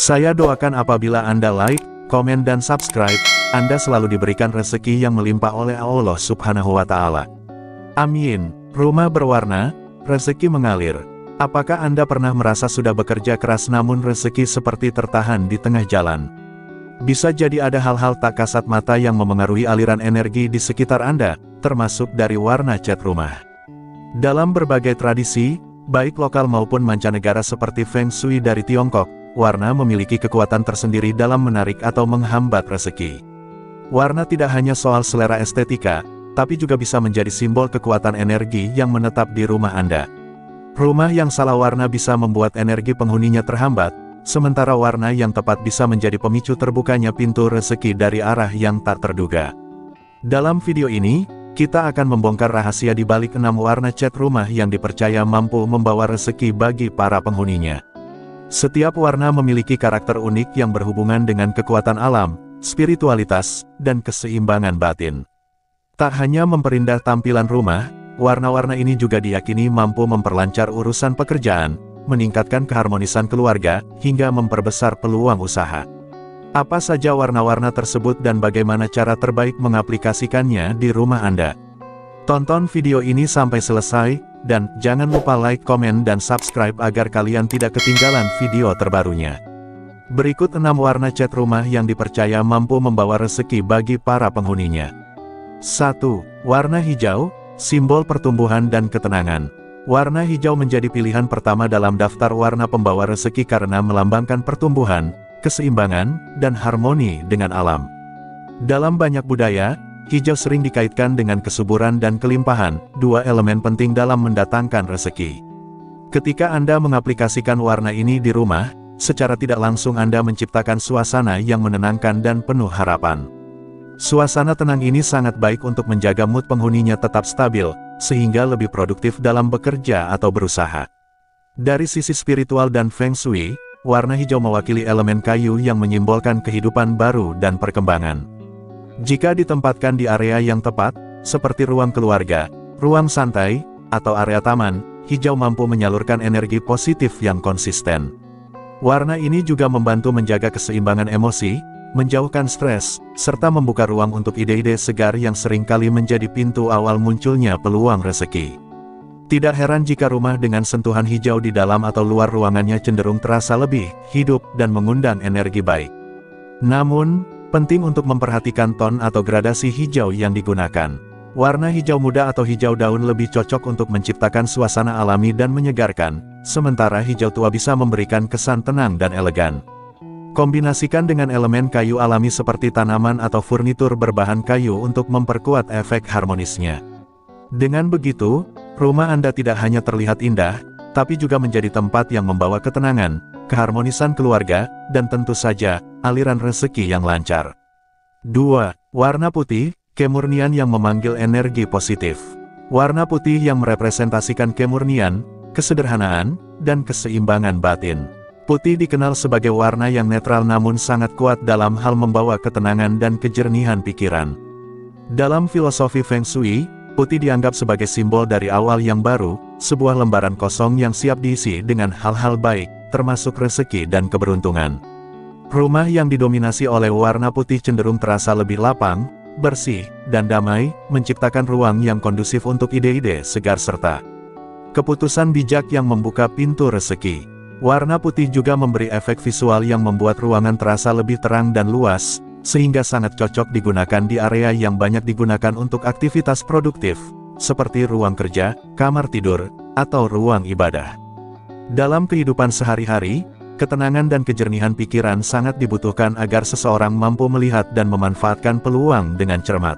Saya doakan apabila Anda like, komen dan subscribe, Anda selalu diberikan rezeki yang melimpah oleh Allah Subhanahu wa Ta'ala. Amin. Rumah berwarna, rezeki mengalir. Apakah Anda pernah merasa sudah bekerja keras namun rezeki seperti tertahan di tengah jalan? Bisa jadi ada hal-hal tak kasat mata yang memengaruhi aliran energi di sekitar Anda, termasuk dari warna cat rumah. Dalam berbagai tradisi, baik lokal maupun mancanegara seperti Feng Shui dari Tiongkok, warna memiliki kekuatan tersendiri dalam menarik atau menghambat rezeki. Warna tidak hanya soal selera estetika, tapi juga bisa menjadi simbol kekuatan energi yang menetap di rumah Anda. Rumah yang salah warna bisa membuat energi penghuninya terhambat, sementara warna yang tepat bisa menjadi pemicu terbukanya pintu rezeki dari arah yang tak terduga. Dalam video ini, kita akan membongkar rahasia di balik 6 warna cat rumah yang dipercaya mampu membawa rezeki bagi para penghuninya. Setiap warna memiliki karakter unik yang berhubungan dengan kekuatan alam, spiritualitas, dan keseimbangan batin. Tak hanya memperindah tampilan rumah, warna-warna ini juga diyakini mampu memperlancar urusan pekerjaan, meningkatkan keharmonisan keluarga, hingga memperbesar peluang usaha. Apa saja warna-warna tersebut dan bagaimana cara terbaik mengaplikasikannya di rumah Anda? Tonton video ini sampai selesai, dan jangan lupa like, komen, dan subscribe agar kalian tidak ketinggalan video terbarunya. Berikut 6 warna cat rumah yang dipercaya mampu membawa rezeki bagi para penghuninya. 1. Warna hijau, simbol pertumbuhan dan ketenangan. Warna hijau menjadi pilihan pertama dalam daftar warna pembawa rezeki karena melambangkan pertumbuhan, keseimbangan, dan harmoni dengan alam. Dalam banyak budaya, hijau sering dikaitkan dengan kesuburan dan kelimpahan, dua elemen penting dalam mendatangkan rezeki. Ketika Anda mengaplikasikan warna ini di rumah, secara tidak langsung Anda menciptakan suasana yang menenangkan dan penuh harapan. Suasana tenang ini sangat baik untuk menjaga mood penghuninya tetap stabil, sehingga lebih produktif dalam bekerja atau berusaha. Dari sisi spiritual dan Feng Shui, warna hijau mewakili elemen kayu yang menyimbolkan kehidupan baru dan perkembangan. Jika ditempatkan di area yang tepat, seperti ruang keluarga, ruang santai, atau area taman, hijau mampu menyalurkan energi positif yang konsisten. Warna ini juga membantu menjaga keseimbangan emosi, menjauhkan stres, serta membuka ruang untuk ide-ide segar yang seringkali menjadi pintu awal munculnya peluang rezeki. Tidak heran jika rumah dengan sentuhan hijau di dalam atau luar ruangannya cenderung terasa lebih hidup dan mengundang energi baik. Namun, penting untuk memperhatikan ton atau gradasi hijau yang digunakan. Warna hijau muda atau hijau daun lebih cocok untuk menciptakan suasana alami dan menyegarkan, sementara hijau tua bisa memberikan kesan tenang dan elegan. Kombinasikan dengan elemen kayu alami seperti tanaman atau furnitur berbahan kayu untuk memperkuat efek harmonisnya. Dengan begitu, rumah Anda tidak hanya terlihat indah, tapi juga menjadi tempat yang membawa ketenangan, keharmonisan keluarga, dan tentu saja, aliran rezeki yang lancar. 2. Warna putih, kemurnian yang memanggil energi positif. Warna putih yang merepresentasikan kemurnian, kesederhanaan, dan keseimbangan batin. Putih dikenal sebagai warna yang netral namun sangat kuat dalam hal membawa ketenangan dan kejernihan pikiran. Dalam filosofi Feng Shui, putih dianggap sebagai simbol dari awal yang baru, sebuah lembaran kosong yang siap diisi dengan hal-hal baik, termasuk rezeki dan keberuntungan. Rumah yang didominasi oleh warna putih cenderung terasa lebih lapang, bersih, dan damai, menciptakan ruang yang kondusif untuk ide-ide segar serta keputusan bijak yang membuka pintu rezeki. Warna putih juga memberi efek visual yang membuat ruangan terasa lebih terang dan luas, sehingga sangat cocok digunakan di area yang banyak digunakan untuk aktivitas produktif, seperti ruang kerja, kamar tidur, atau ruang ibadah. Dalam kehidupan sehari-hari, ketenangan dan kejernihan pikiran sangat dibutuhkan agar seseorang mampu melihat dan memanfaatkan peluang dengan cermat.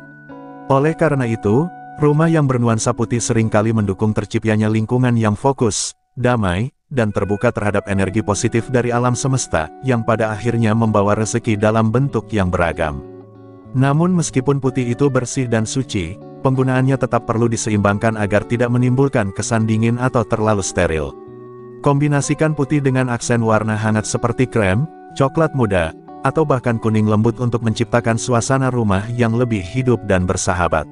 Oleh karena itu, rumah yang bernuansa putih seringkali mendukung terciptanya lingkungan yang fokus, damai, dan terbuka terhadap energi positif dari alam semesta, yang pada akhirnya membawa rezeki dalam bentuk yang beragam. Namun meskipun putih itu bersih dan suci, penggunaannya tetap perlu diseimbangkan agar tidak menimbulkan kesan dingin atau terlalu steril. Kombinasikan putih dengan aksen warna hangat seperti krem, coklat muda, atau bahkan kuning lembut untuk menciptakan suasana rumah yang lebih hidup dan bersahabat.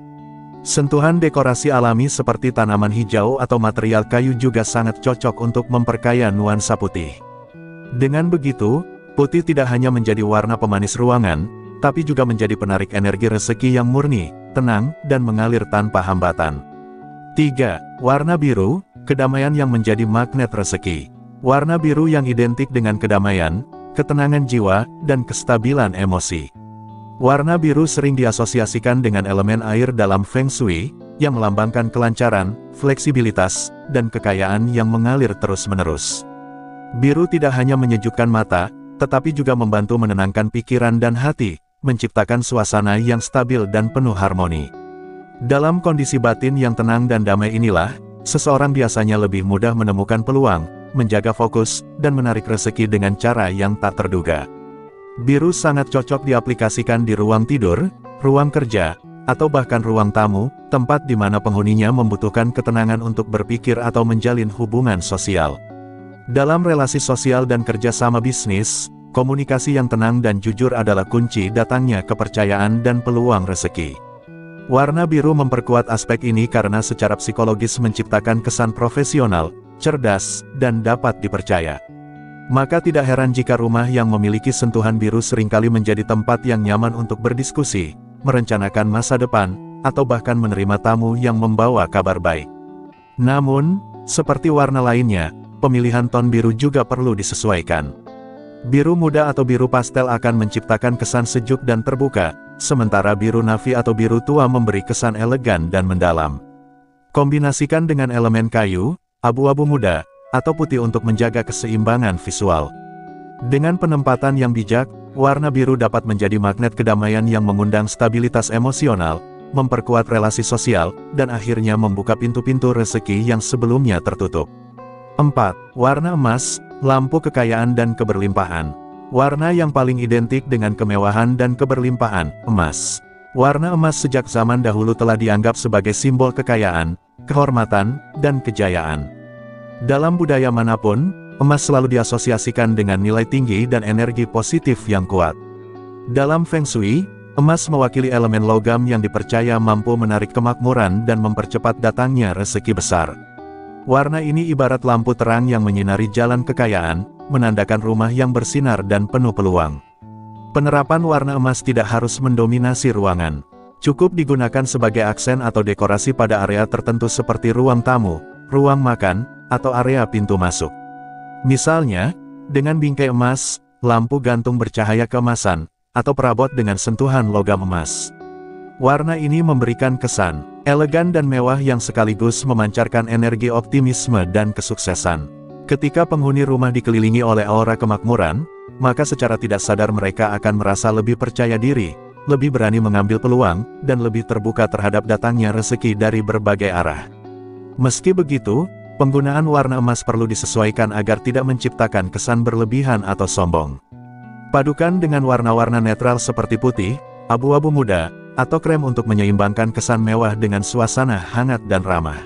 Sentuhan dekorasi alami seperti tanaman hijau atau material kayu juga sangat cocok untuk memperkaya nuansa putih. Dengan begitu, Putih tidak hanya menjadi warna pemanis ruangan, tapi juga menjadi penarik energi rezeki yang murni, tenang, dan mengalir tanpa hambatan. 3. Warna biru, kedamaian yang menjadi magnet rezeki. Warna biru yang identik dengan kedamaian, ketenangan jiwa, dan kestabilan emosi. Warna biru sering diasosiasikan dengan elemen air dalam Feng Shui, yang melambangkan kelancaran, fleksibilitas, dan kekayaan yang mengalir terus-menerus. Biru tidak hanya menyejukkan mata, tetapi juga membantu menenangkan pikiran dan hati, menciptakan suasana yang stabil dan penuh harmoni. Dalam kondisi batin yang tenang dan damai inilah, seseorang biasanya lebih mudah menemukan peluang, menjaga fokus, dan menarik rezeki dengan cara yang tak terduga. Biru sangat cocok diaplikasikan di ruang tidur, ruang kerja, atau bahkan ruang tamu, tempat di mana penghuninya membutuhkan ketenangan untuk berpikir atau menjalin hubungan sosial. Dalam relasi sosial dan kerjasama bisnis, komunikasi yang tenang dan jujur adalah kunci datangnya kepercayaan dan peluang rezeki. Warna biru memperkuat aspek ini karena secara psikologis menciptakan kesan profesional, cerdas, dan dapat dipercaya. Maka tidak heran jika rumah yang memiliki sentuhan biru seringkali menjadi tempat yang nyaman untuk berdiskusi, merencanakan masa depan, atau bahkan menerima tamu yang membawa kabar baik. Namun, seperti warna lainnya, pemilihan ton biru juga perlu disesuaikan. Biru muda atau biru pastel akan menciptakan kesan sejuk dan terbuka, sementara biru navy atau biru tua memberi kesan elegan dan mendalam. Kombinasikan dengan elemen kayu, abu-abu muda, atau putih untuk menjaga keseimbangan visual. Dengan penempatan yang bijak, warna biru dapat menjadi magnet kedamaian yang mengundang stabilitas emosional, memperkuat relasi sosial, dan akhirnya membuka pintu-pintu rezeki yang sebelumnya tertutup. 4. Warna emas, lampu kekayaan dan keberlimpahan. Warna yang paling identik dengan kemewahan dan keberlimpahan, emas. Warna emas sejak zaman dahulu telah dianggap sebagai simbol kekayaan, kehormatan, dan kejayaan. Dalam budaya manapun, emas selalu diasosiasikan dengan nilai tinggi dan energi positif yang kuat. Dalam Feng Shui, emas mewakili elemen logam yang dipercaya mampu menarik kemakmuran dan mempercepat datangnya rezeki besar. Warna ini ibarat lampu terang yang menyinari jalan kekayaan, menandakan rumah yang bersinar dan penuh peluang. Penerapan warna emas tidak harus mendominasi ruangan. Cukup digunakan sebagai aksen atau dekorasi pada area tertentu seperti ruang tamu, ruang makan, atau area pintu masuk. Misalnya, dengan bingkai emas, lampu gantung bercahaya keemasan, atau perabot dengan sentuhan logam emas. Warna ini memberikan kesan elegan dan mewah yang sekaligus memancarkan energi optimisme dan kesuksesan. Ketika penghuni rumah dikelilingi oleh aura kemakmuran, maka secara tidak sadar mereka akan merasa lebih percaya diri, lebih berani mengambil peluang, dan lebih terbuka terhadap datangnya rezeki dari berbagai arah. Meski begitu, penggunaan warna emas perlu disesuaikan agar tidak menciptakan kesan berlebihan atau sombong. Padukan dengan warna-warna netral seperti putih, abu-abu muda, atau krem untuk menyeimbangkan kesan mewah dengan suasana hangat dan ramah.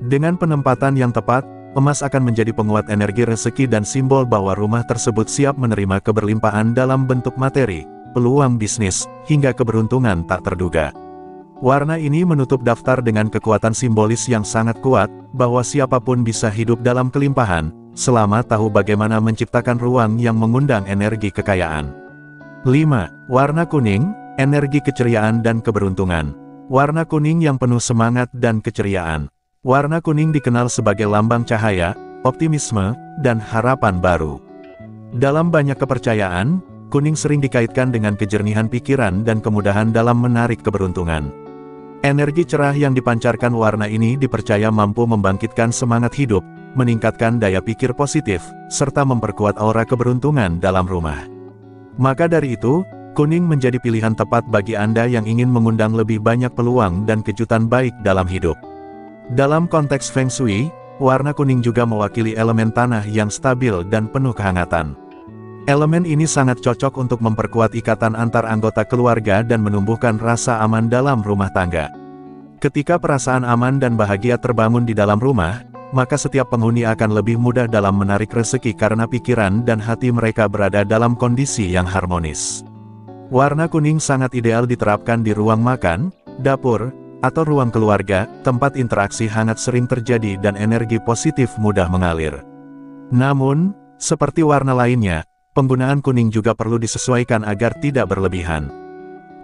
Dengan penempatan yang tepat, emas akan menjadi penguat energi rezeki dan simbol bahwa rumah tersebut siap menerima keberlimpahan dalam bentuk materi, peluang bisnis, hingga keberuntungan tak terduga. Warna ini menutup daftar dengan kekuatan simbolis yang sangat kuat, bahwa siapapun bisa hidup dalam kelimpahan, selama tahu bagaimana menciptakan ruang yang mengundang energi kekayaan. 5. Warna kuning, energi keceriaan dan keberuntungan. Warna kuning yang penuh semangat dan keceriaan. Warna kuning dikenal sebagai lambang cahaya, optimisme, dan harapan baru. Dalam banyak kepercayaan, kuning sering dikaitkan dengan kejernihan pikiran dan kemudahan dalam menarik keberuntungan. Energi cerah yang dipancarkan warna ini dipercaya mampu membangkitkan semangat hidup, meningkatkan daya pikir positif, serta memperkuat aura keberuntungan dalam rumah. Maka dari itu, kuning menjadi pilihan tepat bagi Anda yang ingin mengundang lebih banyak peluang dan kejutan baik dalam hidup. Dalam konteks Feng Shui, warna kuning juga mewakili elemen tanah yang stabil dan penuh kehangatan. Elemen ini sangat cocok untuk memperkuat ikatan antar anggota keluarga dan menumbuhkan rasa aman dalam rumah tangga. Ketika perasaan aman dan bahagia terbangun di dalam rumah, maka setiap penghuni akan lebih mudah dalam menarik rezeki karena pikiran dan hati mereka berada dalam kondisi yang harmonis. Warna kuning sangat ideal diterapkan di ruang makan, dapur, atau ruang keluarga, tempat interaksi hangat sering terjadi dan energi positif mudah mengalir. Namun, seperti warna lainnya, penggunaan kuning juga perlu disesuaikan agar tidak berlebihan.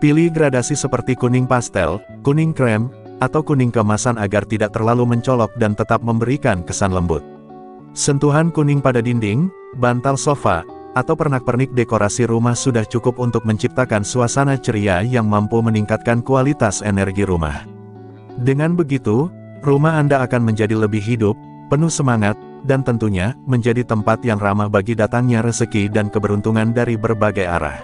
Pilih gradasi seperti kuning pastel, kuning krem, atau kuning keemasan agar tidak terlalu mencolok dan tetap memberikan kesan lembut. Sentuhan kuning pada dinding, bantal sofa, atau pernak-pernik dekorasi rumah sudah cukup untuk menciptakan suasana ceria yang mampu meningkatkan kualitas energi rumah. Dengan begitu, rumah Anda akan menjadi lebih hidup, penuh semangat, dan tentunya menjadi tempat yang ramah bagi datangnya rezeki dan keberuntungan dari berbagai arah.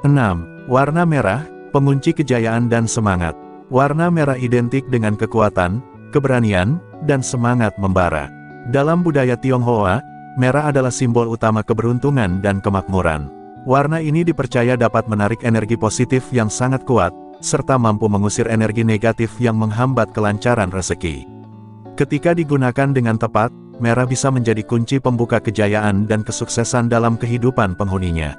6. Warna merah, pengunci kejayaan dan semangat. Warna merah identik dengan kekuatan, keberanian, dan semangat membara. Dalam budaya Tionghoa, merah adalah simbol utama keberuntungan dan kemakmuran. Warna ini dipercaya dapat menarik energi positif yang sangat kuat, serta mampu mengusir energi negatif yang menghambat kelancaran rezeki. Ketika digunakan dengan tepat, merah bisa menjadi kunci pembuka kejayaan dan kesuksesan dalam kehidupan penghuninya.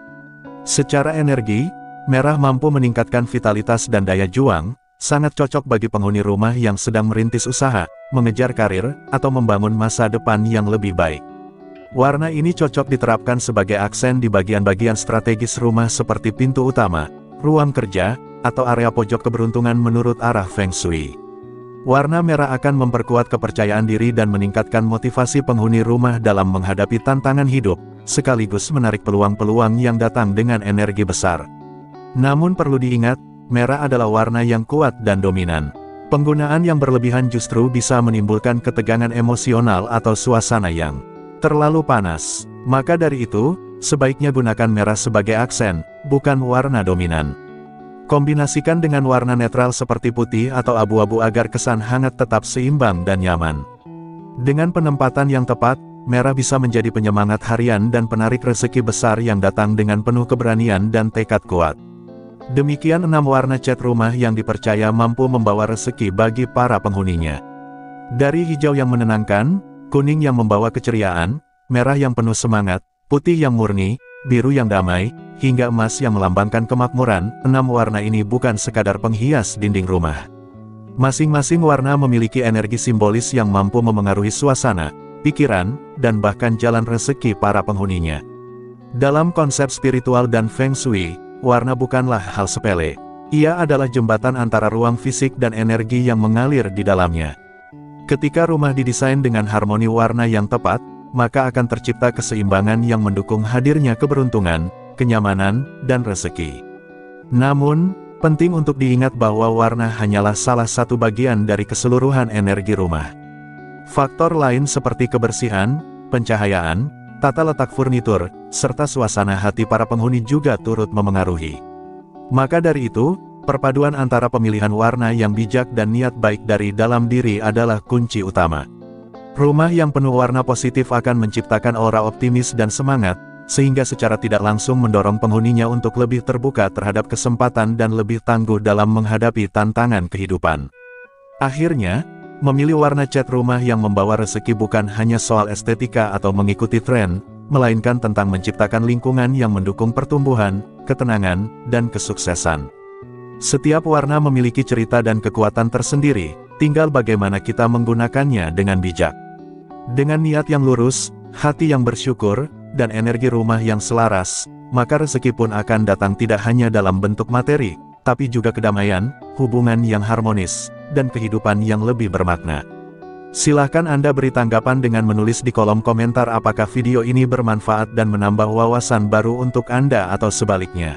Secara energi, merah mampu meningkatkan vitalitas dan daya juang, sangat cocok bagi penghuni rumah yang sedang merintis usaha, mengejar karir, atau membangun masa depan yang lebih baik. Warna ini cocok diterapkan sebagai aksen di bagian-bagian strategis rumah seperti pintu utama, ruang kerja, atau area pojok keberuntungan menurut arah Feng Shui. Warna merah akan memperkuat kepercayaan diri dan meningkatkan motivasi penghuni rumah dalam menghadapi tantangan hidup, sekaligus menarik peluang-peluang yang datang dengan energi besar. Namun perlu diingat, merah adalah warna yang kuat dan dominan. Penggunaan yang berlebihan justru bisa menimbulkan ketegangan emosional atau suasana yang terlalu panas. Maka dari itu, sebaiknya gunakan merah sebagai aksen, bukan warna dominan. Kombinasikan dengan warna netral seperti putih atau abu-abu agar kesan hangat tetap seimbang dan nyaman. Dengan penempatan yang tepat, merah bisa menjadi penyemangat harian dan penarik rezeki besar yang datang dengan penuh keberanian dan tekad kuat. Demikian 6 warna cat rumah yang dipercaya mampu membawa rezeki bagi para penghuninya. Dari hijau yang menenangkan, kuning yang membawa keceriaan, merah yang penuh semangat, putih yang murni, biru yang damai, hingga emas yang melambangkan kemakmuran, 6 warna ini bukan sekadar penghias dinding rumah. Masing-masing warna memiliki energi simbolis yang mampu memengaruhi suasana, pikiran, dan bahkan jalan rezeki para penghuninya. Dalam konsep spiritual dan Feng Shui, warna bukanlah hal sepele. Ia adalah jembatan antara ruang fisik dan energi yang mengalir di dalamnya. Ketika rumah didesain dengan harmoni warna yang tepat, maka akan tercipta keseimbangan yang mendukung hadirnya keberuntungan, kenyamanan, dan rezeki. Namun, penting untuk diingat bahwa warna hanyalah salah satu bagian dari keseluruhan energi rumah. Faktor lain seperti kebersihan, pencahayaan, tata letak furnitur, serta suasana hati para penghuni juga turut memengaruhi. Maka dari itu, perpaduan antara pemilihan warna yang bijak dan niat baik dari dalam diri adalah kunci utama. Rumah yang penuh warna positif akan menciptakan aura optimis dan semangat, sehingga secara tidak langsung mendorong penghuninya untuk lebih terbuka terhadap kesempatan dan lebih tangguh dalam menghadapi tantangan kehidupan. Akhirnya, memilih warna cat rumah yang membawa rezeki bukan hanya soal estetika atau mengikuti tren, melainkan tentang menciptakan lingkungan yang mendukung pertumbuhan, ketenangan, dan kesuksesan. Setiap warna memiliki cerita dan kekuatan tersendiri, tinggal bagaimana kita menggunakannya dengan bijak. Dengan niat yang lurus, hati yang bersyukur, dan energi rumah yang selaras, maka rezeki pun akan datang tidak hanya dalam bentuk materi, tapi juga kedamaian, hubungan yang harmonis, dan kehidupan yang lebih bermakna. Silahkan Anda beri tanggapan dengan menulis di kolom komentar apakah video ini bermanfaat dan menambah wawasan baru untuk Anda atau sebaliknya.